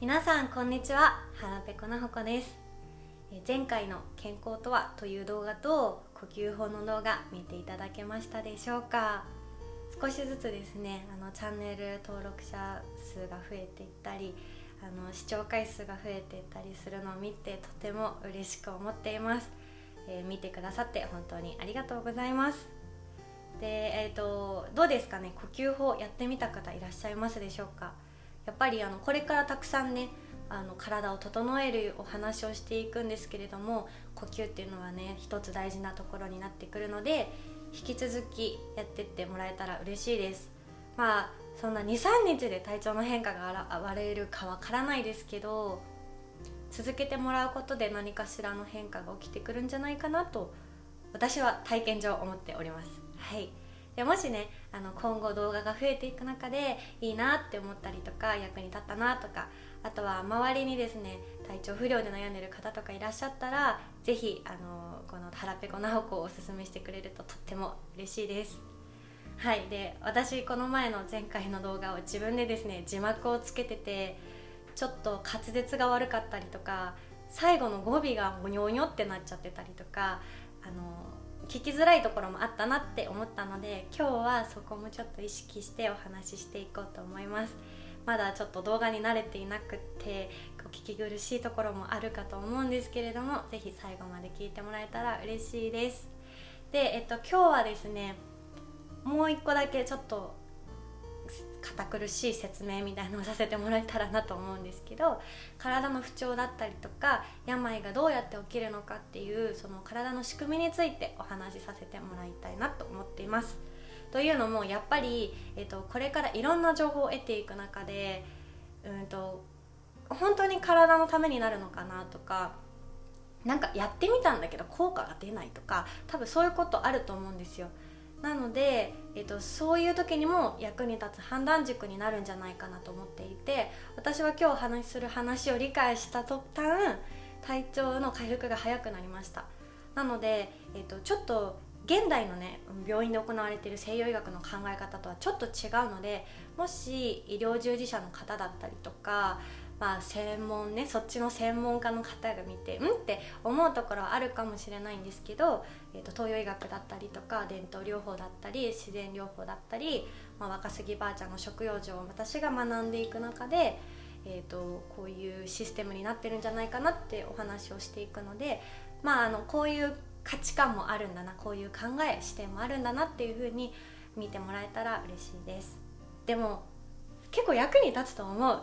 皆さんこんにちは、はらぺこなほこです。前回の健康とはという動画と呼吸法の動画見ていただけましたでしょうか。少しずつですね、チャンネル登録者数が増えていったり視聴回数が増えていったりするのを見てとても嬉しく思っています。見てくださって本当にありがとうございます。で、どうですかね、呼吸法やってみた方いらっしゃいますでしょうか。やっぱりこれからたくさんね体を整えるお話をしていくんですけれども、呼吸っていうのはね一つ大事なところになってくるので、引き続きやってってもらえたら嬉しいです。そんな 2,3 日で体調の変化が現れるかわからないですけど、続けてもらうことで何かしらの変化が起きてくるんじゃないかなと私は体験上思っております。はい。でもしね今後動画が増えていく中でいいなって思ったりとか、役に立ったなとか、あとは周りにですね体調不良で悩んでる方とかいらっしゃったら、ぜひこのはらぺこなほこをおすすめしてくれるととっても嬉しいです。はい。で、私この前の前回の動画を自分でですね字幕をつけてて、ちょっと滑舌が悪かったりとか、最後の語尾がゴニョゴニョってなっちゃってたりとか、聞きづらいところもあったなって思ったので、今日はそこもちょっと意識してお話ししていこうと思います。まだちょっと動画に慣れていなくってお聞き苦しいところもあるかと思うんですけれども、ぜひ最後まで聞いてもらえたら嬉しいです。で、今日はですねもう一個だけちょっと堅苦しい説明みたいなのをさせてもらえたらなと思うんですけど、体の不調だったりとか病がどうやって起きるのかっていうその体の仕組みについてお話しさせてもらいたいなと思っています。というのもやっぱり、これからいろんな情報を得ていく中で本当に体のためになるのかなとか、なんかやってみたんだけど効果が出ないとか、多分そういうことあると思うんですよ。なので、そういう時にも役に立つ判断軸になるんじゃないかなと思っていて、私は今日お話しする話を理解した途端体調の回復が早くなりました。なので、ちょっと現代のね病院で行われている西洋医学の考え方とはちょっと違うので、もし医療従事者の方だったりとか、専門ね、そっちの専門家の方が見てって思うところはあるかもしれないんですけど、東洋医学だったりとか伝統療法だったり自然療法だったり、若杉ばあちゃんの食養生を私が学んでいく中で、こういうシステムになってるんじゃないかなってお話をしていくので、こういう価値観もあるんだな、こういう考え視点もあるんだなっていう風に見てもらえたら嬉しいです。でも結構役に立つと思う。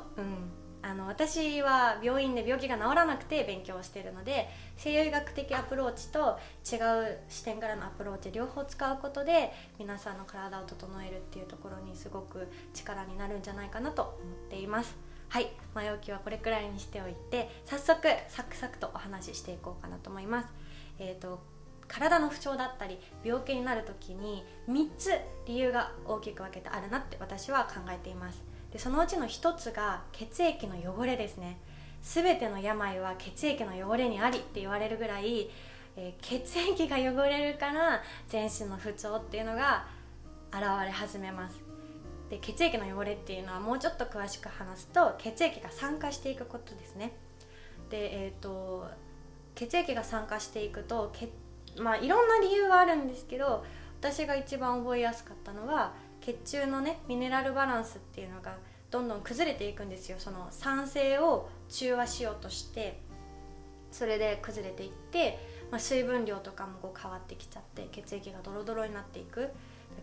私は病院で病気が治らなくて勉強をしているので、西洋医学的アプローチと違う視点からのアプローチ両方使うことで皆さんの体を整えるっていうところにすごく力になるんじゃないかなと思っています。はい、前置きはこれくらいにしておいて、早速サクサクとお話ししていこうかなと思います。体の不調だったり病気になる時に3つ理由が大きく分けてあるなって私は考えています。で、そのうちの1つが血液の汚れですね。全ての病は血液の汚れにありって言われるぐらい、血液が汚れるから全身の不調っていうのが現れ始めます。で、血液の汚れっていうのはもうちょっと詳しく話すと、血液が酸化していくことですね。で、血液が酸化していくといろんな理由はあるんですけど、私が一番覚えやすかったのは血中のねミネラルバランスっていうのがどんどん崩れていくんですよ。その酸性を中和しようとして、それで崩れていって、水分量とかもこう変わってきちゃって血液がドロドロになっていく。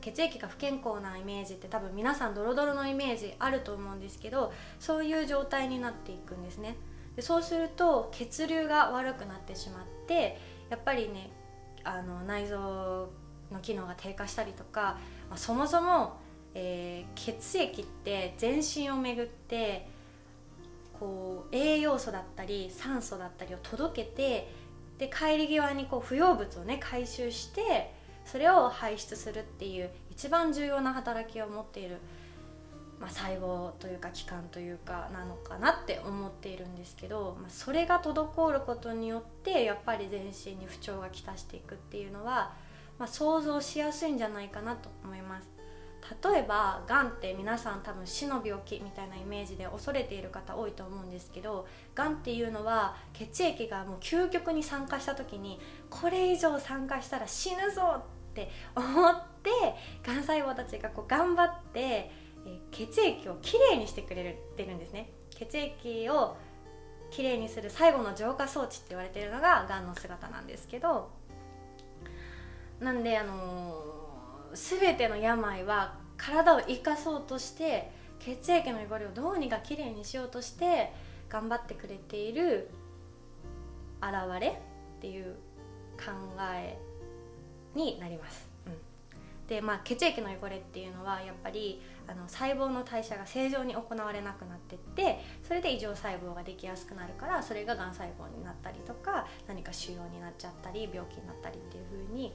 血液が不健康なイメージって多分皆さんドロドロのイメージあると思うんですけど、そういう状態になっていくんですね。で、そうすると血流が悪くなってしまって、やっぱりね内臓の機能が低下したりとか、そもそも、血液って全身を巡ってこう栄養素だったり酸素だったりを届けて、で帰り際にこう不要物をね回収してそれを排出するっていう一番重要な働きを持っている、細胞というか器官というかなのかなって思っているんですけど、それが滞ることによってやっぱり全身に不調がきたしていくっていうのは、想像しやすいんじゃないかなと思います。例えばがんって皆さん多分死の病気みたいなイメージで恐れている方多いと思うんですけど、がんっていうのは血液がもう究極に酸化した時にこれ以上酸化したら死ぬぞって思ってがん細胞たちがこう頑張って血液をきれいにしてくれてるんですね。血液をきれいにする最後の浄化装置って言われているのががんの姿なんですけど、なんで全ての病は体を生かそうとして血液の汚れをどうにかきれいにしようとして頑張ってくれている現れっていう考えになります。で血液の汚れっていうのはやっぱり細胞の代謝が正常に行われなくなってって、それで異常細胞ができやすくなるから、それががん細胞になったりとか何か腫瘍になっちゃったり病気になったりっていう風に、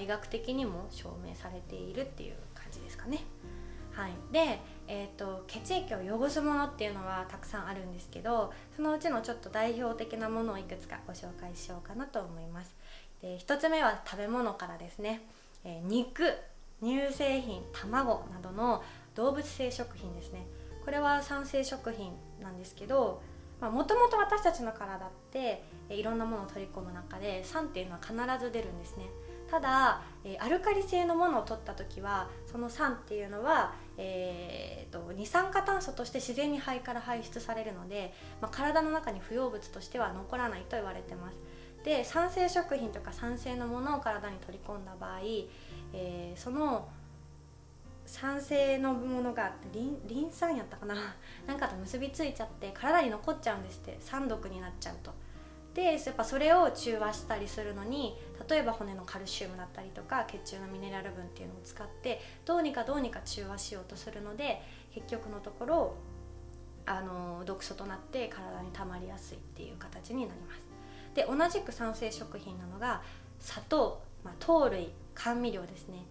医学的にも証明されているっていう感じですかね。はい、で、血液を汚すものっていうのはたくさんあるんですけど、そのうちのちょっと代表的なものをいくつかご紹介しようかなと思います。で、1つ目は食べ物からですね。肉、乳製品、卵などの動物性食品ですね。これは産生食品なんですけど、もともと私たちの体っていろんなものを取り込む中で酸っていうのは必ず出るんですね。ただアルカリ性のものを取った時はその酸っていうのは、二酸化炭素として自然に肺から排出されるので、体の中に不要物としては残らないと言われてます。で、産生食品とか酸性のものを体に取り込んだ場合、その酸性のものがリン酸やったかななんかと結びついちゃって体に残っちゃうんですって。酸毒になっちゃうと。で、やっぱそれを中和したりするのに、例えば骨のカルシウムだったりとか血中のミネラル分っていうのを使ってどうにか中和しようとするので、結局のところ毒素となって体に溜まりやすいっていう形になります。で、同じく酸性食品なのが砂糖、糖類、甘味料ですね。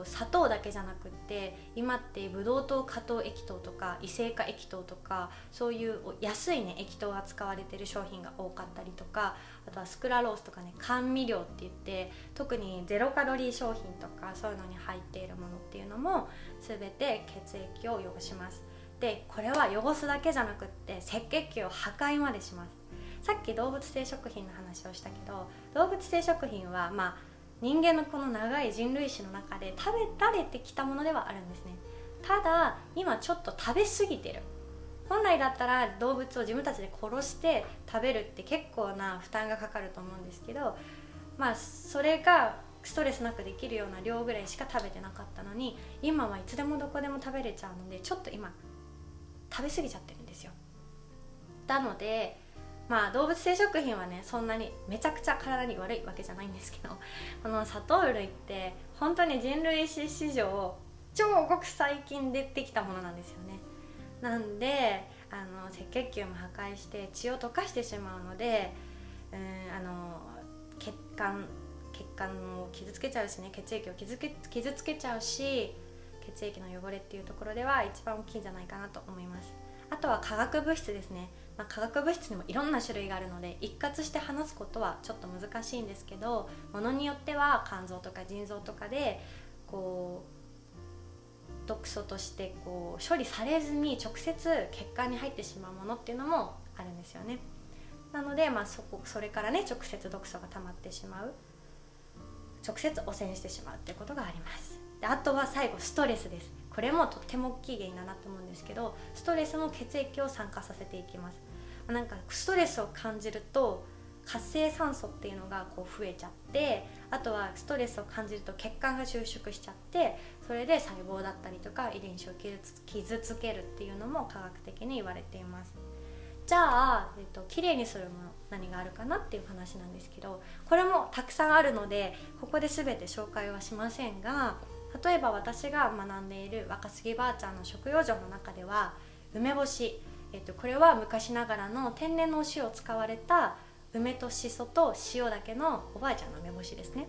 砂糖だけじゃなくって今ってブドウ糖果糖液糖とか異性化液糖とかそういう安いね液糖が使われている商品が多かったりとか、あとはスクラロースとかね、甘味料って言って特にゼロカロリー商品とかそういうのに入っているものっていうのも全て血液を汚します。で、これは汚すだけじゃなくって赤血球を破壊までします。さっき動物性食品の話をしたけど、動物性食品は人間のこの長い人類史の中で食べられてきたものではあるんですね。ただ今ちょっと食べ過ぎてる。本来だったら動物を自分たちで殺して食べるって結構な負担がかかると思うんですけど、それがストレスなくできるような量ぐらいしか食べてなかったのに、今はいつでもどこでも食べれちゃうのでちょっと今食べ過ぎちゃってるんですよ。なので動物性食品はね、そんなにめちゃくちゃ体に悪いわけじゃないんですけど、この砂糖類って本当に人類史史上超ごく最近出てきたものなんですよね。なんで赤血球も破壊して血を溶かしてしまうので、血管を傷つけちゃうしね、血液を傷つけちゃうし、血液の汚れっていうところでは一番大きいんじゃないかなと思います。あとは化学物質ですね。化学物質にもいろんな種類があるので一括して話すことはちょっと難しいんですけど、ものによっては肝臓とか腎臓とかで毒素として処理されずに直接血管に入ってしまうものっていうのもあるんですよね。なので、それからね直接毒素が溜まってしまう、直接汚染してしまうってことがあります。で、あとは最後ストレスです。これもとっても大きい原因だなと思うんですけど、ストレスも血液を酸化させていきます。ストレスを感じると活性酸素っていうのが増えちゃって、あとはストレスを感じると血管が収縮しちゃって、それで細胞だったりとか遺伝子を傷つけるっていうのも科学的に言われています。じゃあ、きれいにするもの何があるかなっていう話なんですけど、これもたくさんあるのでここで全て紹介はしませんが、例えば私が学んでいる若杉ばあちゃんの食養生の中では梅干し、これは昔ながらの天然のお塩を使われた梅としそと塩だけのおばあちゃんの梅干しですね。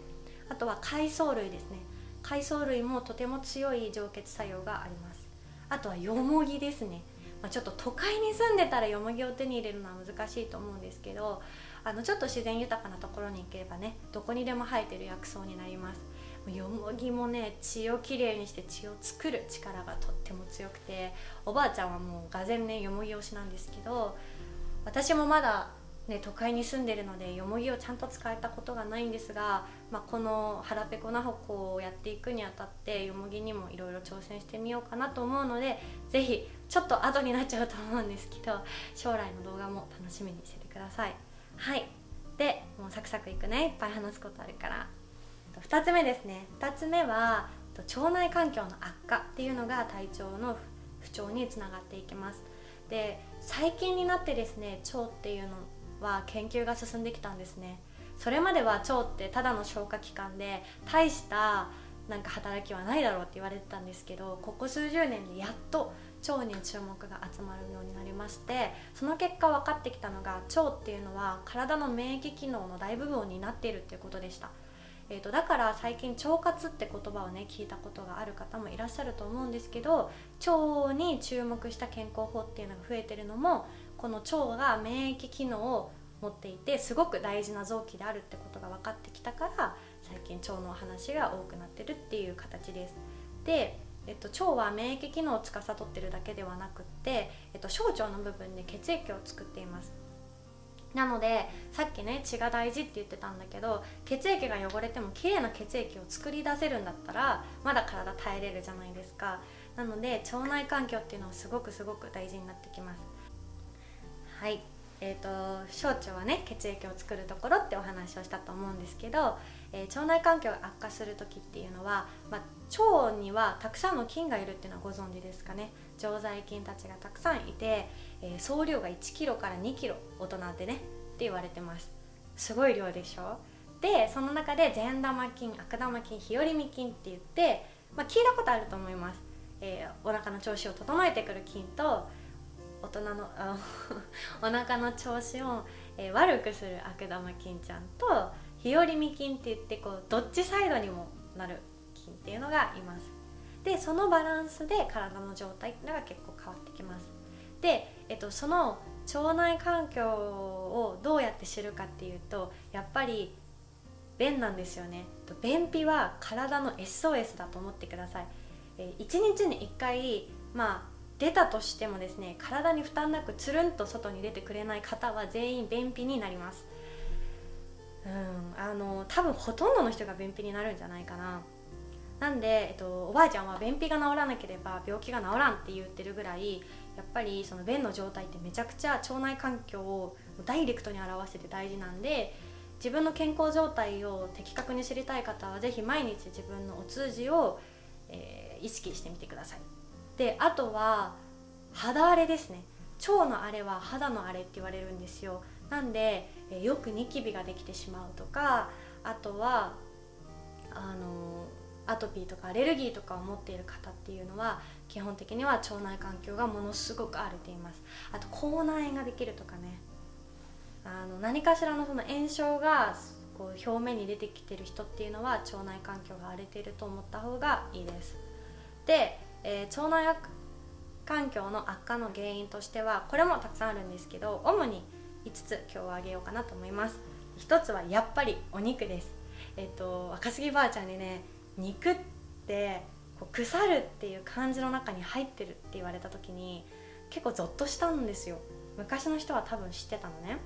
あとは海藻類ですね。海藻類もとても強い浄血作用があります。あとはよもぎですね。ちょっと都会に住んでたらよもぎを手に入れるのは難しいと思うんですけど、ちょっと自然豊かなところに行けばね、どこにでも生えてる薬草になります。よもぎもね、血をきれいにして血を作る力がとっても強くて、おばあちゃんはもうがぜんねよもぎ推しなんですけど、私もまだね都会に住んでるのでよもぎをちゃんと使えたことがないんですが、この腹ペコな歩行をやっていくにあたってよもぎにもいろいろ挑戦してみようかなと思うので、ぜひちょっと後になっちゃうと思うんですけど、将来の動画も楽しみにしててください。はい、でもうサクサクいくね、いっぱい話すことあるから。2つ目ですね。2つ目は腸内環境の悪化っていうのが体調の不調につながっていきます。で、最近になってですね、腸っていうのは研究が進んできたんですね。それまでは腸ってただの消化器官で大した働きはないだろうって言われてたんですけど、ここ数十年でやっと腸に注目が集まるようになりまして、その結果分かってきたのが、腸っていうのは体の免疫機能の大部分を担っているっていうことでした。だから最近腸活って言葉をね聞いたことがある方もいらっしゃると思うんですけど、腸に注目した健康法っていうのが増えてるのも、この腸が免疫機能を持っていてすごく大事な臓器であるってことが分かってきたから、最近腸のお話が多くなってるっていう形です。で、腸は免疫機能を司ってるだけではなくって、小腸の部分で血液を作っています。なのでさっきね血が大事って言ってたんだけど、血液が汚れても綺麗な血液を作り出せるんだったらまだ体耐えれるじゃないですか。なので腸内環境っていうのはすごく大事になってきます。はい、小腸はね血液を作るところってお話をしたと思うんですけど、腸内環境が悪化する時っていうのは、腸にはたくさんの菌がいるっていうのはご存知ですかね。常在菌たちがたくさんいて、総量が1キロから2キロ大人でねって言われてます。すごい量でしょ。でその中で善玉菌、悪玉菌、日和見菌って言って、聞いたことあると思います。お腹の調子を整えてくる菌と大人のお腹の調子を、悪くする悪玉菌ちゃんと、日和見菌って言ってどっちサイドにもなる菌っていうのがいます。でそのバランスで体の状態っていうのが結構変わってきます。で、その腸内環境をどうやって知るかっていうと、やっぱり便なんですよね。便秘は体の SOS だと思ってください。1日に1回出たとしてもですね、体に負担なくつるんと外に出てくれない方は全員便秘になります。多分ほとんどの人が便秘になるんじゃないかな。なんで、おばあちゃんは便秘が治らなければ病気が治らんって言ってるぐらい、やっぱりその便の状態ってめちゃくちゃ腸内環境をダイレクトに表してて大事なんで、自分の健康状態を的確に知りたい方はぜひ毎日自分のお通じを、意識してみてください。で、あとは肌荒れですね。腸の荒れは肌の荒れって言われるんですよ。なんで、よくニキビができてしまうとか、あとはアトピーとかアレルギーとかを持っている方っていうのは基本的には腸内環境がものすごく荒れています。あと口内炎ができるとかね、何かしらのその炎症が表面に出てきてる人っていうのは腸内環境が荒れていると思った方がいいです。で、腸内環境の悪化の原因としてはこれもたくさんあるんですけど、主に5つ今日は挙げようかなと思います。1つはやっぱりお肉です。若杉ばあちゃんにね、肉って腐るっていう漢字の中に入ってるって言われた時に結構ゾッとしたんですよ。昔の人は多分知ってたのね。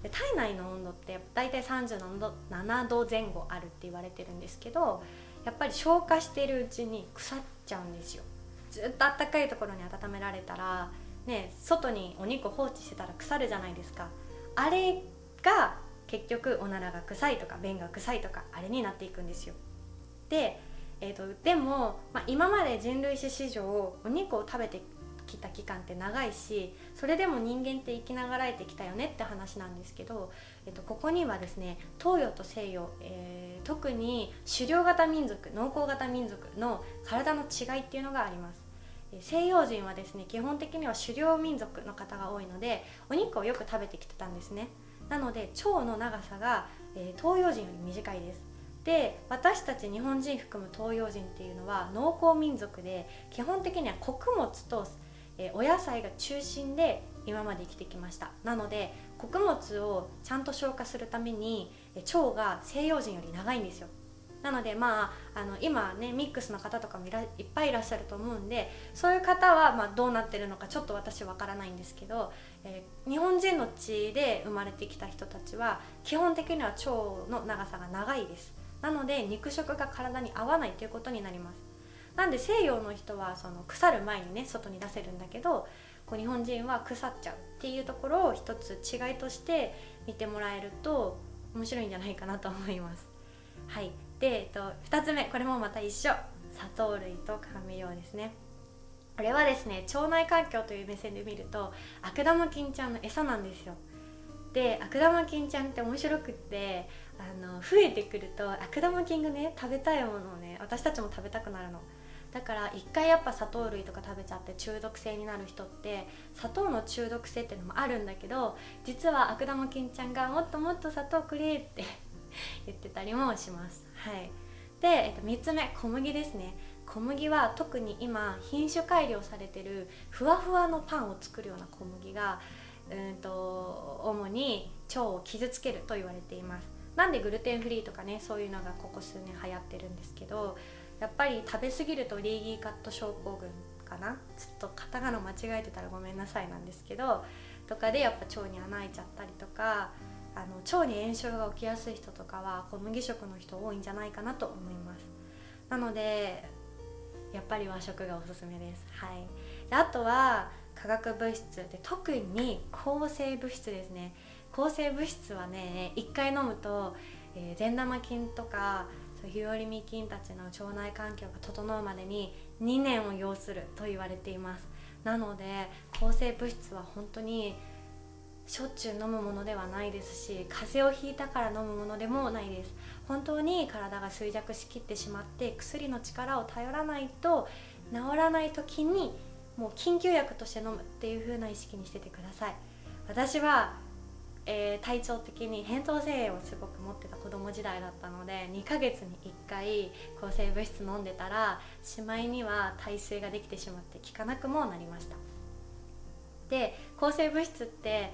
で、体内の温度ってだいたい37度前後あるって言われてるんですけど、やっぱり消化しているうちに腐っちゃうんですよ。ずっと暖かいところに温められたらね、外にお肉放置してたら腐るじゃないですか。あれが結局おならが臭いとか便が臭いとかあれになっていくんですよ。で、でも、今まで人類史上お肉を食べてきた期間って長いし、それでも人間って生きながらえてきたよねって話なんですけど、ここにはですね、東洋と西洋、特に狩猟型民族、農耕型民族の体の違いっていうのがあります。西洋人はですね、基本的には狩猟民族の方が多いのでお肉をよく食べてきてたんですね。なので腸の長さが、東洋人より短いです。で、私たち日本人含む東洋人っていうのは農耕民族で、基本的には穀物と、お野菜が中心で今まで生きてきました。なので穀物をちゃんと消化するために腸が西洋人より長いんですよ。なので今ねミックスの方とかもいっぱいいらっしゃると思うんで、そういう方はどうなってるのかちょっと私わからないんですけど、日本人の血で生まれてきた人たちは基本的には腸の長さが長いです。なので肉食が体に合わないということになります。なんで西洋の人はその腐る前にね外に出せるんだけど、こう日本人は腐っちゃうっていうところを一つ違いとして見てもらえると面白いんじゃないかなと思います。はい。で、2つ目、これもまた一緒、砂糖類と甘味料ですね。これはですね、腸内環境という目線で見ると悪玉菌ちゃんの餌なんですよ。で、悪玉菌ちゃんって面白くって、増えてくると悪玉菌がね食べたいものをね私たちも食べたくなるの。だから一回やっぱ砂糖類とか食べちゃって中毒性になる人って砂糖の中毒性っていうのもあるんだけど、実は悪玉菌ちゃんがもっともっと砂糖くれって言ってたりもします。はい。で、3つ目、小麦ですね。小麦は特に今品種改良されてるふわふわのパンを作るような小麦が主に腸を傷つけると言われています。なんでグルテンフリーとかねそういうのがここ数年流行ってるんですけど、やっぱり食べ過ぎるとリーギーカット症候群かな、ちょっとカタカナ間違えてたらごめんなさいなんですけど、とかでやっぱ腸に穴開いちゃったりとか、腸に炎症が起きやすい人とかは小麦食の人多いんじゃないかなと思います。なのでやっぱり和食がおすすめです。はい。であとは化学物質で特に抗生物質ですね。抗生物質はね1回飲むと、善玉菌とか日和見菌たちの腸内環境が整うまでに2年を要すると言われています。なので抗生物質は本当にしょっちゅう飲むものではないですし、風邪をひいたから飲むものでもないです。本当に体が衰弱しきってしまって薬の力を頼らないと治らない時にもう緊急薬として飲むっていう風な意識にしててください。私は、体調的に扁桃腺炎をすごく持ってた子供時代だったので2ヶ月に1回抗生物質飲んでたらしまいには耐性ができてしまって効かなくもなりました。で抗生物質って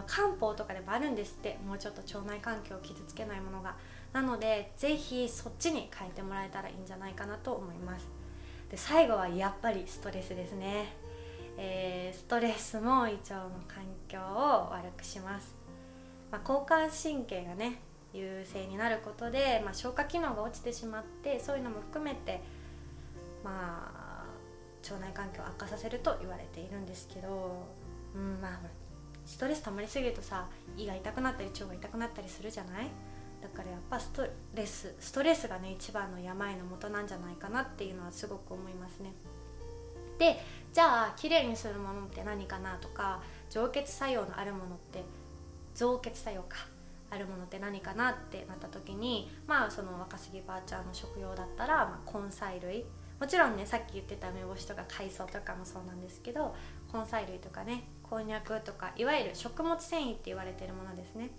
漢方とかでもあるんですって、もうちょっと腸内環境を傷つけないものが。なのでぜひそっちに変えてもらえたらいいんじゃないかなと思います。で最後はやっぱりストレスですね。ストレスも胃腸の環境を悪くします。交感神経がね優勢になることで、消化機能が落ちてしまって、そういうのも含めて腸内環境を悪化させると言われているんですけど、ストレス溜まりすぎるとさ胃が痛くなったり腸が痛くなったりするじゃない。だからやっぱストレスがね一番の病の元なんじゃないかなっていうのはすごく思いますね。でじゃあきれいにするものって何かなとか、浄血作用のあるものって造血作用かあるものって何かなってなった時に、その若杉ばあちゃんの食用だったら、根菜類、もちろんねさっき言ってた梅干しとか海藻とかもそうなんですけど、根菜類とかねこんにゃくとかいわゆる食物繊維って言われているものですね。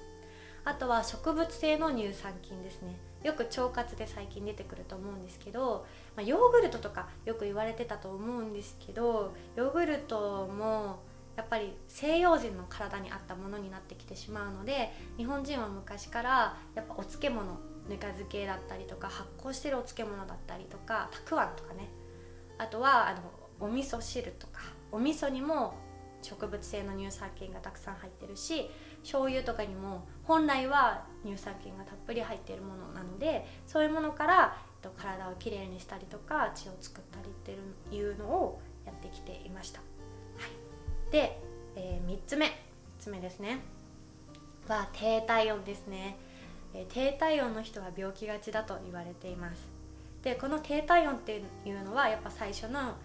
あとは植物性の乳酸菌ですね。よく腸活で最近出てくると思うんですけど、ヨーグルトとかよく言われてたと思うんですけど、ヨーグルトもやっぱり西洋人の体に合ったものになってきてしまうので、日本人は昔からやっぱお漬物、ぬか漬けだったりとか発酵してるお漬物だったりとかたくあんとかね、あとはお味噌汁とかお味噌にも植物性の乳酸菌がたくさん入ってるし、醤油とかにも本来は乳酸菌がたっぷり入っているものなので、そういうものから体をきれいにしたりとか血を作ったりっていうのをやってきていました。で、3つ目ですねは低体温ですね。低体温の人は病気がちだと言われています。でこの低体温っていうのはやっぱ最初の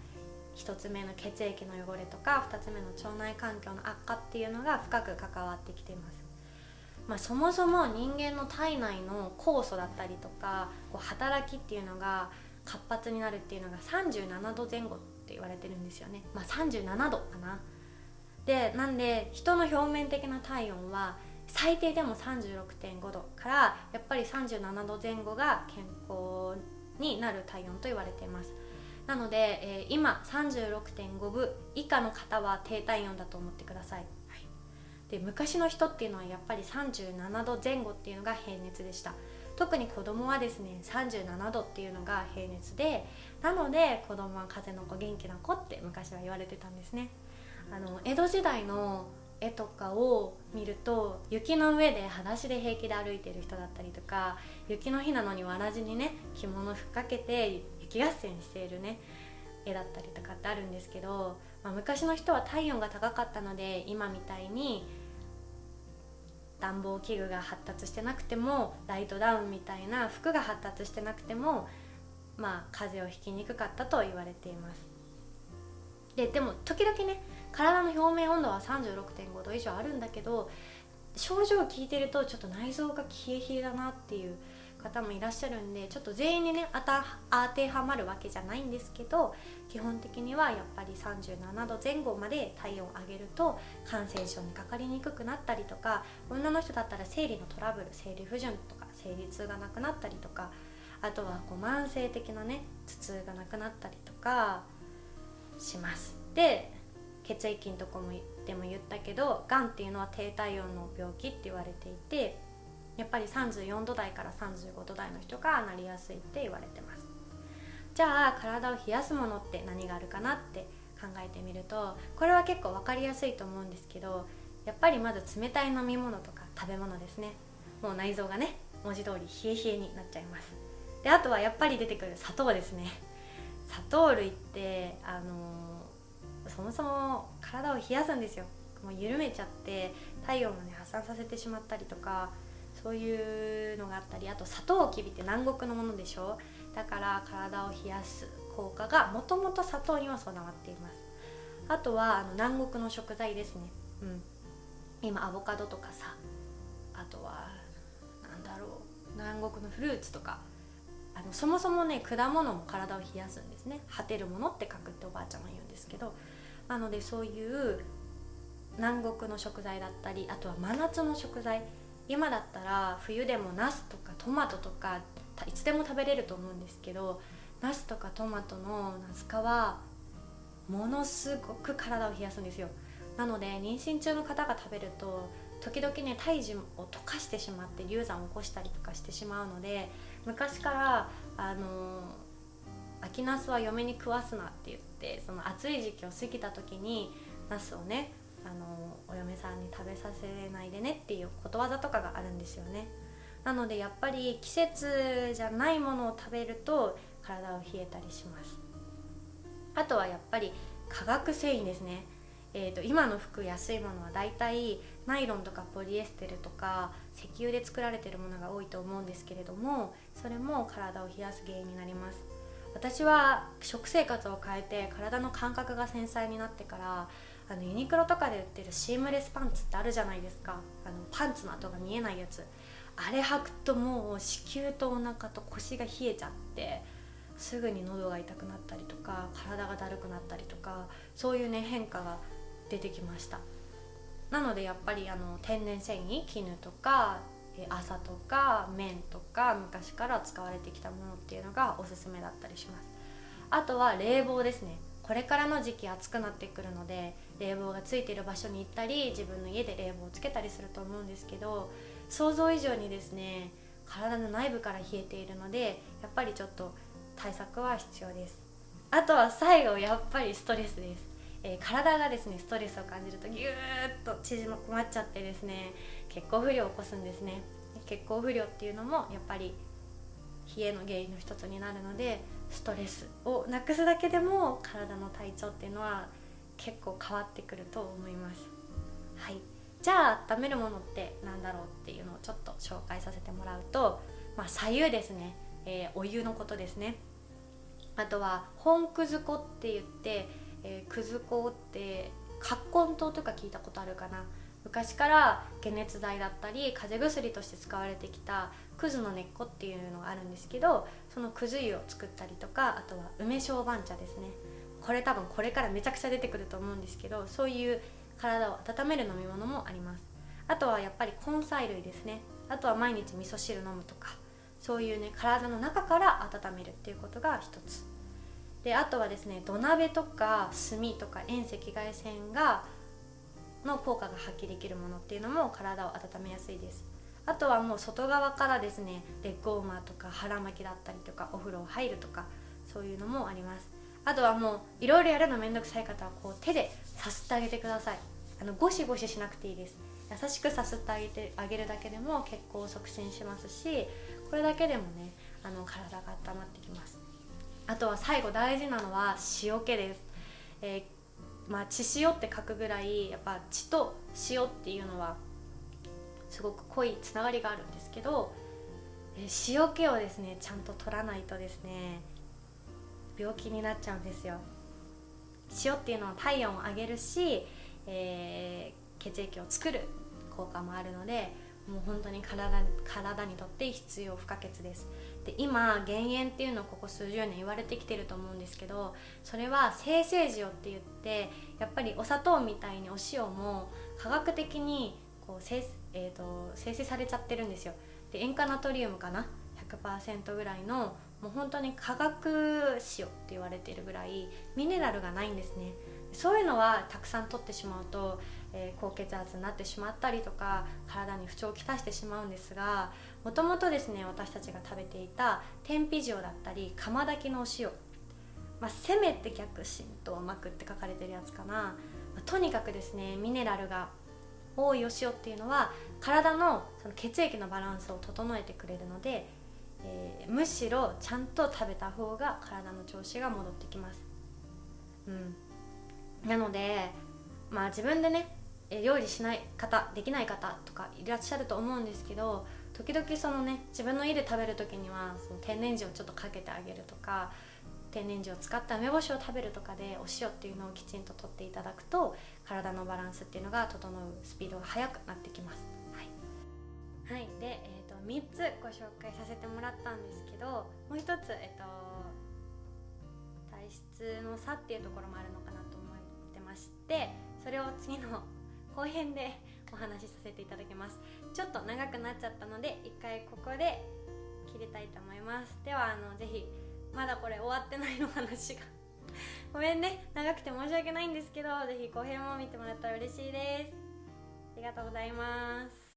1つ目の血液の汚れとか2つ目の腸内環境の悪化っていうのが深く関わってきています。そもそも人間の体内の酵素だったりとか働きっていうのが活発になるっていうのが37度前後って言われてるんですよね。37度かな。でなんで人の表面的な体温は最低でも 36.5 度からやっぱり37度前後が健康になる体温と言われています。なので、今 36.5 分以下の方は低体温だと思ってください。で昔の人っていうのはやっぱり37度前後っていうのが平熱でした。特に子供はですね37度っていうのが平熱で、なので子供は風の子元気な子って昔は言われてたんですね。江戸時代の絵とかを見ると、雪の上で裸足で平気で歩いてる人だったりとか、雪の日なのにわらじにね着物ふっかけて雪合戦しているね絵だったりとかってあるんですけど、昔の人は体温が高かったので、今みたいに暖房器具が発達してなくても、ライトダウンみたいな服が発達してなくても、風邪をひきにくかったと言われています。でも時々ね、体の表面温度は 36.5 度以上あるんだけど、症状を聞いてるとちょっと内臓が冷え冷えだなっていう方もいらっしゃるんで、ちょっと全員にね当てはまるわけじゃないんですけど、基本的にはやっぱり37度前後まで体温を上げると感染症にかかりにくくなったりとか、女の人だったら生理のトラブル、生理不順とか生理痛がなくなったりとか、あとは慢性的なね頭痛がなくなったりとかします。で、血液のとこもでも言ったけど、がんっていうのは低体温の病気って言われていて、やっぱり34度台から35度台の人がなりやすいって言われてます。じゃあ体を冷やすものって何があるかなって考えてみると、これは結構分かりやすいと思うんですけど、やっぱりまず冷たい飲み物とか食べ物ですね。もう内臓がね文字通り冷え冷えになっちゃいます。で、あとはやっぱり出てくる砂糖ですね。砂糖類ってそもそも体を冷やすんですよ。もう緩めちゃって体温をね発散させてしまったりとか、そういうのがあったり、あとサトウキビって南国のものでしょ。だから体を冷やす効果がもともと砂糖には備わっています。あとは南国の食材ですね。今アボカドとかさ、あとは南国のフルーツとか、そもそもね果物も体を冷やすんですね。果てるものって書くっておばあちゃんは言うんですけど、なのでそういう南国の食材だったり、あとは真夏の食材、今だったら冬でもナスとかトマトとかいつでも食べれると思うんですけど、ナスとかトマトのナス科はものすごく体を冷やすんですよ。なので妊娠中の方が食べると時々ね胎児を溶かしてしまって流産を起こしたりとかしてしまうので、昔から秋ナスは嫁に食わすなって言って、その暑い時期を過ぎた時にナスをねお嫁さんに食べさせないでねっていうことわざとかがあるんですよね。なのでやっぱり季節じゃないものを食べると体を冷えたりします。あとはやっぱり化学繊維ですね。今の服安いものはだいたいナイロンとかポリエステルとか石油で作られているものが多いと思うんですけれども、それも体を冷やす原因になります。私は食生活を変えて体の感覚が繊細になってから、ユニクロとかで売ってるシームレスパンツってあるじゃないですか。パンツの跡が見えないやつ、あれ履くともう子宮とお腹と腰が冷えちゃって、すぐに喉が痛くなったりとか体がだるくなったりとか、そういうね変化が出てきました。なのでやっぱり天然繊維、絹とか麻とか綿とか昔から使われてきたものっていうのがおすすめだったりします。あとは冷房ですね。これからの時期暑くなってくるので、冷房がついている場所に行ったり自分の家で冷房をつけたりすると思うんですけど、想像以上にですね体の内部から冷えているので、やっぱりちょっと対策は必要です。あとは最後やっぱりストレスです。体がですねストレスを感じるとギューッと縮まっちゃってですね、血行不良を起こすんですね。血行不良っていうのもやっぱり冷えの原因の一つになるので、ストレスをなくすだけでも体の体調っていうのは結構変わってくると思います。はい、じゃあ温めるものってなんだろうっていうのをちょっと紹介させてもらうと、左右ですね、お湯のことですね。あとは本くず粉って言って、くず粉って葛根湯とか聞いたことあるかな。昔から解熱剤だったり風邪薬として使われてきたくずの根っこっていうのがあるんですけど、そのくず湯を作ったりとか、あとは梅小番茶ですね。これ多分これからめちゃくちゃ出てくると思うんですけど、そういう体を温める飲み物もあります。あとはやっぱり根菜類ですね。あとは毎日味噌汁飲むとか、そういうね体の中から温めるっていうことが一つで、あとはですね土鍋とか炭とか遠赤外線の効果が発揮できるものっていうのも体を温めやすいです。ああとはもう外側からですね、レッグウォーマーとか腹巻きだったりとかお風呂入るとか、そういうのもあります。あとはもういろいろやるのめんどくさい方はこう手でさすってあげてください。ゴシゴシしなくていいです。優しくさすってあげるだけでも血行を促進しますし、これだけでもね体が温まってきます。あとは最後大事なのは塩気です。血潮って書くぐらいやっぱ血と塩っていうのはすごく濃いつながりがあるんですけど、塩気をですねちゃんと取らないとですね病気になっちゃうんですよ。塩っていうのは体温を上げるし、血液を作る効果もあるので、もう本当に体にとって必要不可欠です。で今減塩っていうのをここ数十年言われてきてると思うんですけど、それは精製塩って言って、やっぱりお砂糖みたいにお塩も科学的にこう生成されちゃってるんですよ。で塩化ナトリウムかな 100% ぐらいのもう本当に化学塩って言われているぐらいミネラルがないんですね。そういうのはたくさん取ってしまうと、高血圧になってしまったりとか体に不調をきたしてしまうんですが、もともとですね私たちが食べていた天日塩だったり釜炊きのお塩、せめて逆浸透膜って書かれてるやつかな、とにかくですねミネラルが多いお塩っていうのは体のその血液のバランスを整えてくれるので、むしろちゃんと食べた方が体の調子が戻ってきます。なので自分でね料理しない方できない方とかいらっしゃると思うんですけど、時々そのね自分の家で食べる時にはその天然塩をちょっとかけてあげるとか、天然塩を使った梅干しを食べるとかでお塩っていうのをきちんととっていただくと体のバランスっていうのが整うスピードが速くなってきます。はい、で、3つご紹介させてもらったんですけど、もう一つ、体質の差っていうところもあるのかなと思ってまして、それを次の後編でお話しさせていただきます。ちょっと長くなっちゃったので一回ここで切りたいと思います。ではぜひまだこれ終わってないの話がごめんね、長くて申し訳ないんですけど、ぜひ後編も見てもらったら嬉しいです。ありがとうございます。